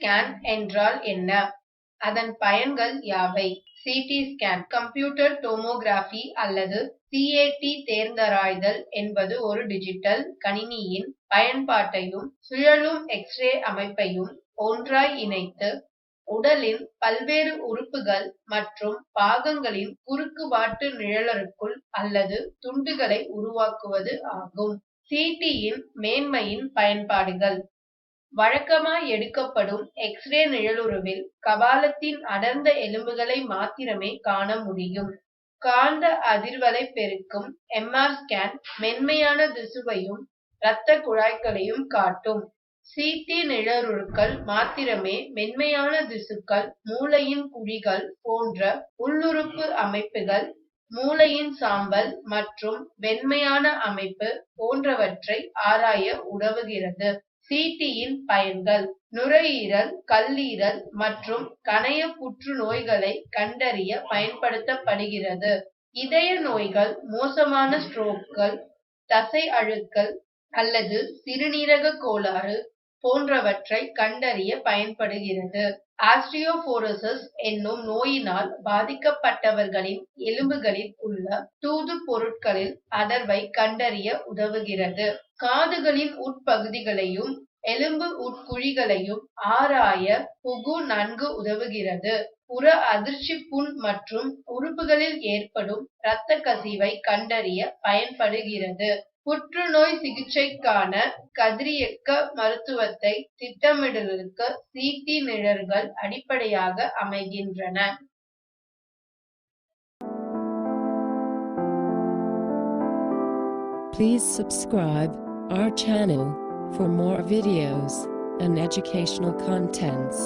Scan என்றால் என்ன? அதன் பயன்கள் யாவை? சிடி ஸ்கேன் கம்ப்யூட்டர் டோமோகிராஃபி அல்லது சிஏடி தேர்ந்தராய்தல் என்பது ஒரு டிஜிட்டல் கணினியின் பயன்பாட்டையும் சுழலும் எக்ஸ்ரே அமைப்பையும் ஒன்றாய் இணைத்து உடலின் பல்வேறு உறுப்புகள் மற்றும் பாகங்களின் குறுக்குவாட்டு நிழலருக்குள் அல்லது துண்டுகளை உருவாக்குவது ஆகும். சிடியின் மேன்மையின் பயன்பாடுகள். வழக்கமாய் எடுக்கப்படும் எக்ஸ்ரே நிழலுருவில் கபாலத்தின் அடர்ந்த எலும்புகளை மாத்திரமே காண முடியும். காந்த அதிர்வலை பெருக்கும் எம்ஆர் ஸ்கேன் மென்மையான திசுவையும் இரத்த குழாய்களையும் காட்டும். சிடி நிழலுருக்கள் மாத்திரமே மென்மையான திசுக்கள், மூளையின் குழிகள் போன்ற உள்ளுறுப்பு அமைப்புகள், மூளையின் சாம்பல் மற்றும் வெண்மையான அமைப்பு போன்றவற்றை ஆராய உதவுகிறது. சிடியின் பயன்கள். நுரையீரல், கல்லீரல் மற்றும் கணைய புற்றுநோய்களை கண்டறிய பயன்படுத்தப்படுகிறது. இதய நோய்கள், மோசமான ஸ்ட்ரோக்குகள், தசை அழுகல் அல்லது சிறுநீரக கோளாறு போன்றவற்றை கண்டறிய பயன்படுகிறது. ஆஸ்டியோபோரோசிஸ் என்னும் நோயினால் பாதிக்கப்பட்டவர்களின் எலும்புகளில் உள்ள தூது பொருட்களில் அடர்வை கண்டறிய உதவுகிறது. காதுகளின் உட்பகுதிகளையும் எலும்பு உட்குழிகளையும் ஆராய புகு நன்கு உதவுகிறது. புற அதிர்ச்சி புண் மற்றும் உறுப்புகளில் ஏற்படும் இரத்த கசிவை கண்டறிய பயன்படுகிறது. புற்றுநோய் சிகிச்சைக்கான கதிரியக்க மருத்துவத்தை திட்டமிடுவதற்கு சிடி நிழல்கள் அடிப்படையாக அமைகின்றன. Please subscribe our channel for more videos and educational contents.